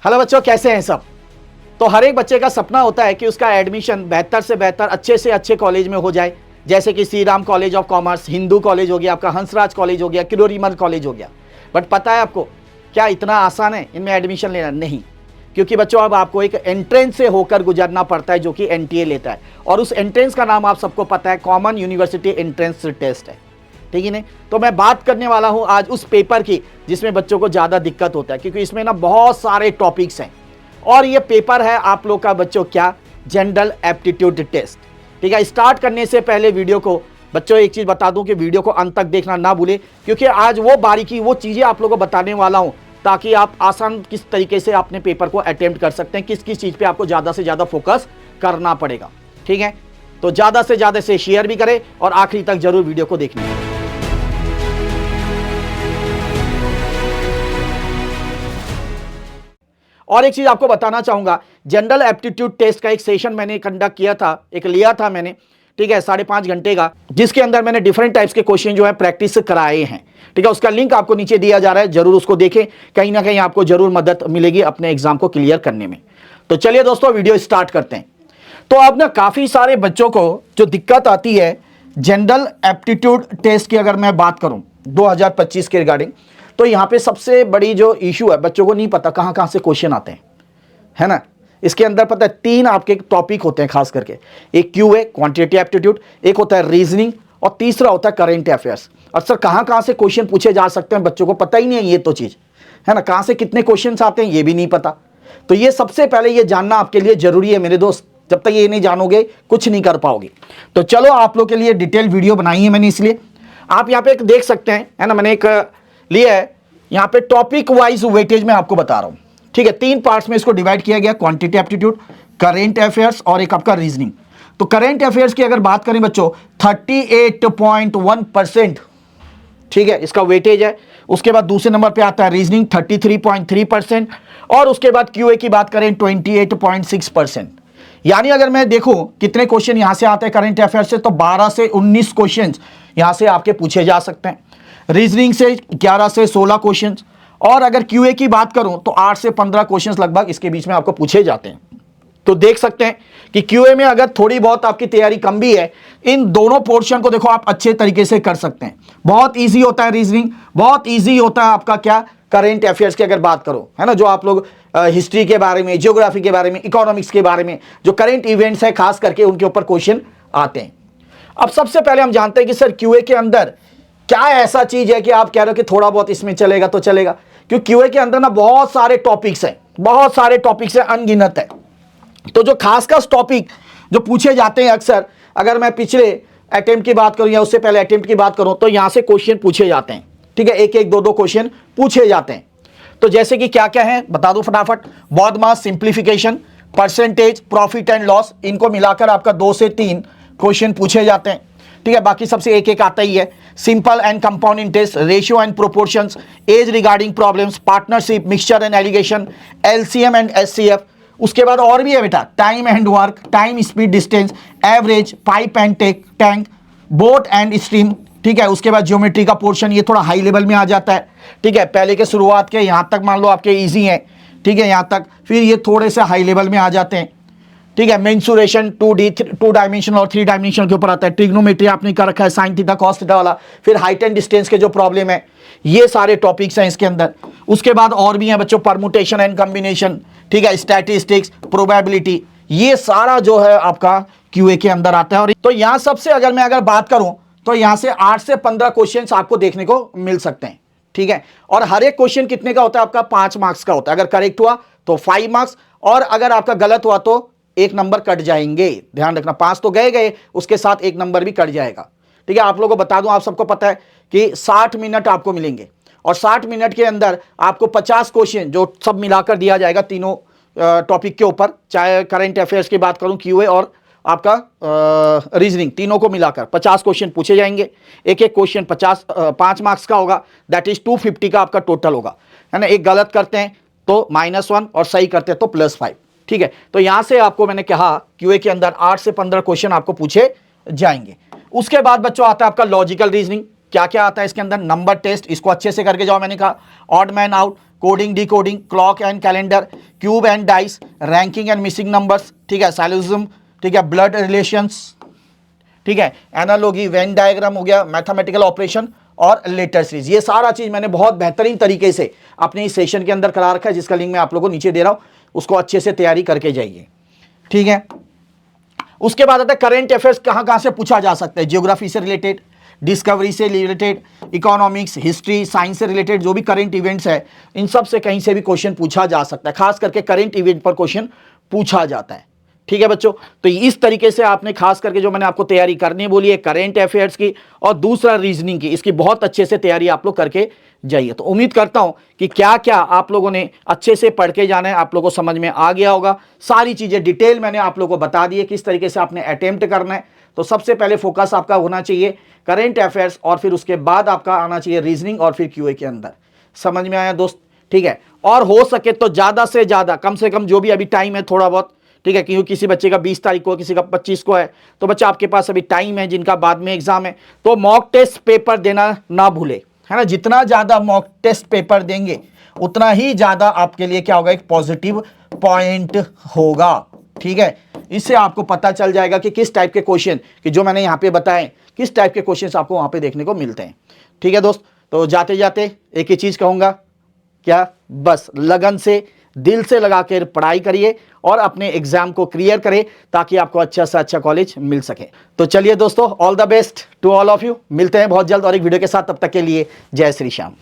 Hello बच्चों, कैसे हैं सब। तो हर एक बच्चे का सपना होता है कि उसका एडमिशन बेहतर से बेहतर, अच्छे से अच्छे कॉलेज में हो जाए, जैसे कि Shri Ram college of commerce, Hindu college हो गया, आपका हंसराज कॉलेज हो गया, किरोड़ीमल कॉलेज हो गया। बट पता है आपको क्या इतना आसान है इनमें एडमिशन लेना? नहीं, क्योंकि बच्चों अब आपको एक एंट्रेंस से होकर गुजरना पड़ता है जो कि एनटीए लेता है, और उस एंट्रेंस का नाम आप सबको पता है, कॉमन यूनिवर्सिटी एंट्रेंस टेस्ट है। ठीक है नहीं? तो मैं बात करने वाला हूं आज उस पेपर की जिसमें बच्चों को ज़्यादा दिक्कत होता है, क्योंकि इसमें ना बहुत सारे टॉपिक्स हैं और ये पेपर है आप लोग का बच्चों क्या, जनरल एप्टीट्यूड टेस्ट। ठीक है, स्टार्ट करने से पहले वीडियो को बच्चों एक चीज़ बता दूं कि वीडियो को अंत तक देखना ना भूले, क्योंकि आज वो बारीकी, वो चीज़ें आप लोगों को बताने वाला हूं ताकि आप आसान किस तरीके से अपने पेपर को अटेम्प्ट कर सकते हैं, किस किस चीज़ पे आपको ज़्यादा से ज़्यादा फोकस करना पड़ेगा। ठीक है, तो ज़्यादा से ज़्यादा से शेयर भी करें और आखिरी तक जरूर वीडियो को देखना। और एक चीज आपको बताना चाहूंगा, जनरल एप्टीट्यूड टेस्ट का एक सेशन मैंने कंडक्ट किया था, एक लिया था मैंने, ठीक है, 5.5 घंटे का, जिसके अंदर मैंने डिफरेंट टाइप्स के क्वेश्चन जो है प्रैक्टिस कराए हैं। ठीक है, उसका लिंक आपको नीचे दिया जा रहा है, जरूर उसको देखें, कहीं ना कहीं आपको जरूर मदद मिलेगी अपने एग्जाम को क्लियर करने में। तो चलिए दोस्तों, वीडियो स्टार्ट करते हैं। तो अब ना काफी सारे बच्चों को जो दिक्कत आती है जनरल एप्टीट्यूड टेस्ट की, अगर मैं बात करूं 2025 के रिगार्डिंग, तो यहाँ पे सबसे बड़ी जो इशू है, बच्चों को नहीं पता कहाँ कहाँ से क्वेश्चन आते हैं, है ना। इसके अंदर पता है 3 आपके टॉपिक होते हैं खास करके, एक क्यूए क्वांटिटेटिव एप्टीट्यूड, एक होता है रीजनिंग, और तीसरा होता है करेंट अफेयर्स। और सर कहाँ कहाँ से क्वेश्चन पूछे जा सकते हैं, बच्चों को पता ही नहीं है ये तो चीज़, है ना। कहाँ से कितने क्वेश्चन आते हैं ये भी नहीं पता। तो ये सबसे पहले ये जानना आपके लिए जरूरी है मेरे दोस्त, जब तक ये नहीं जानोगे कुछ नहीं कर पाओगे। तो चलो आप लोग के लिए डिटेल वीडियो बनाई है मैंने, इसलिए आप यहाँ पे एक देख सकते हैं, है ना। मैंने एक लिया है यहाँ पे टॉपिक वाइज वेटेज में आपको बता रहा हूँ। ठीक है, 3 पार्ट्स में इसको डिवाइड किया गया, क्वांटिटेटिव एप्टीट्यूड, करेंट अफेयर्स और एक आपका रीजनिंग। तो करेंट अफेयर्स की अगर बात करें बच्चों, 38.1%, ठीक है, इसका वेटेज है। उसके बाद दूसरे नंबर पे आता है रीजनिंग 33.3%, और उसके बाद क्यूए की बात करें 28.6%। यानी अगर मैं देखूं कितने क्वेश्चन यहां से आते हैं करेंट अफेयर्स से, तो 12 से 19 क्वेश्चन यहां से आपके पूछे जा सकते हैं, रीजनिंग से 11 से 16 क्वेश्चन, और अगर क्यूए की बात करूं तो 8 से 15 क्वेश्चन लगभग इसके बीच में आपको पूछे जाते हैं। तो देख सकते हैं कि क्यूए में अगर थोड़ी बहुत आपकी तैयारी कम भी है, इन दोनों पोर्शन को देखो आप अच्छे तरीके से कर सकते हैं। बहुत इजी होता है रीजनिंग, बहुत इजी होता है आपका क्या, करेंट अफेयर्स की अगर बात करो, है ना। जो आप लोग हिस्ट्री के बारे में, ज्योग्राफी के बारे में, इकोनॉमिक्स के बारे में, जो करेंट इवेंट्स है खास करके उनके ऊपर क्वेश्चन आते हैं। अब सबसे पहले हम जानते हैं कि सर क्यूए के अंदर क्या ऐसा चीज है कि आप कह रहे हो कि थोड़ा बहुत इसमें चलेगा तो चलेगा, क्योंकि क्यूए के अंदर ना बहुत सारे टॉपिक्स हैं, बहुत सारे टॉपिक्स हैं, अनगिनत है। तो जो खासकर टॉपिक जो पूछे जाते हैं अक्सर, अगर मैं पिछले अटेम्प्ट की बात करूं या उससे पहले अटेम्प्ट की बात करूं, तो यहां से क्वेश्चन पूछे जाते हैं। ठीक है, एक एक दो दो क्वेश्चन पूछे जाते हैं। तो जैसे कि क्या क्या है बता दो फटाफट, BODMAS simplification, percentage, profit and loss, इनको मिलाकर आपका 2 से 3 क्वेश्चन पूछे जाते हैं। ठीक है, बाकी सबसे एक एक आता ही है। Simple and compound interest, ratio and proportions, age regarding problems, partnership, mixture and alligation, LCM and HCF. उसके बाद और भी है बेटा, time and work, time speed distance, average, pipe and tank, boat and stream. ठीक है, उसके बाद ज्योमेट्री का पोर्शन, ये थोड़ा हाई लेवल में आ जाता है। ठीक है, पहले के शुरुआत के यहाँ तक मान लो आपके इजी हैं, ठीक है, यहाँ तक, फिर ये थोड़े से हाई लेवल में आ जाते हैं। ठीक है, मेंसुरेशन 2 डायमेंशन और 3 डायमेंशन के ऊपर आता है, ट्रिग्नोमेट्री आपने कर रखा है, साइन थीटा कॉस थीटा वाला, फिर हाइट एंड डिस्टेंस के जो प्रॉब्लम है, ये सारे टॉपिक्स हैं इसके अंदर। उसके बाद और भी हैं बच्चों, परमुटेशन एंड कॉम्बिनेशन, ठीक है, स्टैटिस्टिक्स, प्रोबेबिलिटी, ये सारा जो है आपका क्यूए के अंदर आता है। और तो यहाँ सबसे अगर बात करूं तो यहाँ से 8 से 15 क्वेश्चन आपको देखने को मिल सकते हैं। ठीक है, और हर एक क्वेश्चन कितने का होता है आपका, 5 मार्क्स का होता है। अगर करेक्ट हुआ तो 5 मार्क्स, और अगर आपका गलत हुआ तो 1 नंबर कट जाएंगे। ध्यान रखना, 5 तो गए, उसके साथ 1 नंबर भी कट जाएगा। ठीक है, आप लोगों को बता दूं, आप सबको पता है कि 60 मिनट आपको मिलेंगे, और 60 मिनट के अंदर आपको 50 क्वेश्चन जो सब मिलाकर दिया जाएगा तीनों टॉपिक के ऊपर, चाहे करेंट अफेयर्स की बात करूं, क्यूए और आपका रीजनिंग, तीनों को मिलाकर 50 क्वेश्चन पूछे जाएंगे। एक एक क्वेश्चन 5 मार्क्स का होगा, दैट इज 250 का आपका टोटल होगा, है ना। एक गलत करते हैं तो -1 और सही करते हैं तो +5। ठीक है, तो यहां से आपको मैंने कहा क्यूए के अंदर 8 से 15 क्वेश्चन आपको पूछे जाएंगे। उसके बाद बच्चों आता है आपका लॉजिकल रीजनिंग। क्या क्या आता है इसके अंदर, नंबर टेस्ट, इसको अच्छे से करके जाओ, मैंने कहा odd man out, coding decoding, clock and calendar, cube and dice, ranking and missing numbers, ठीक है, साइलोजिज्म, ठीक है, ब्लड रिलेशंस, ठीक है, एनालॉजी, वेन डायग्राम हो गया, मैथमेटिकल ऑपरेशन और लेटर सीरीज। ये सारा चीज मैंने बहुत बेहतरीन तरीके से अपने इस सेशन के अंदर करा रखा है, जिसका लिंक मैं आप लोगों को नीचे दे रहा हूं, उसको अच्छे से तैयारी करके जाइए, ठीक है। उसके बाद आता है करेंट अफेयर्स कहां कहां से पूछा जा सकता है। ज्योग्राफी से रिलेटेड, डिस्कवरी से रिलेटेड, इकोनॉमिक्स, हिस्ट्री, साइंस से रिलेटेड जो भी करंट इवेंट्स है, इन सब से कहीं से भी क्वेश्चन पूछा जा सकता है। खास करके करंट इवेंट पर क्वेश्चन पूछा जाता है, ठीक है बच्चों। तो इस तरीके से आपने खास करके जो मैंने आपको तैयारी करनी बोली है करंट अफेयर्स की और दूसरा रीजनिंग की, इसकी बहुत अच्छे से तैयारी आप लोग करके जाइए। तो उम्मीद करता हूं कि क्या क्या आप लोगों ने अच्छे से पढ़ के जाना है, आप लोगों को समझ में आ गया होगा। सारी चीजें डिटेल मैंने आप लोगों को बता दी है किस तरीके से आपने अटेम्प्ट करना है। तो सबसे पहले फोकस आपका होना चाहिए करंट अफेयर्स और फिर उसके बाद आपका आना चाहिए रीजनिंग और फिर क्यूए के अंदर। समझ में आया दोस्त, ठीक है। और हो सके तो ज्यादा से ज्यादा, कम से कम जो भी अभी टाइम है थोड़ा बहुत, ठीक है, क्योंकि किसी बच्चे का 20 तारीख को, किसी का 25 को है, तो बच्चा आपके पास अभी टाइम है, जिनका बाद में एग्जाम है, तो मॉक टेस्ट पेपर देना ना भूले, है ना। जितना ज्यादा मॉक टेस्ट पेपर देंगे उतना ही ज्यादा आपके लिए क्या होगा, एक पॉजिटिव पॉइंट होगा, ठीक है। इससे आपको पता चल जाएगा कि किस टाइप के क्वेश्चन कि जो मैंने यहाँ पे बताए, किस टाइप के क्वेश्चंस आपको वहां पे देखने को मिलते हैं, ठीक है दोस्त। तो जाते जाते एक ही चीज कहूंगा, क्या, बस लगन से, दिल से लगा कर पढ़ाई करिए और अपने एग्जाम को क्लियर करें ताकि आपको अच्छा से अच्छा कॉलेज मिल सके। तो चलिए दोस्तों, all the best to all of you. मिलते हैं बहुत जल्द और एक वीडियो के साथ, तब तक के लिए जय श्री श्याम।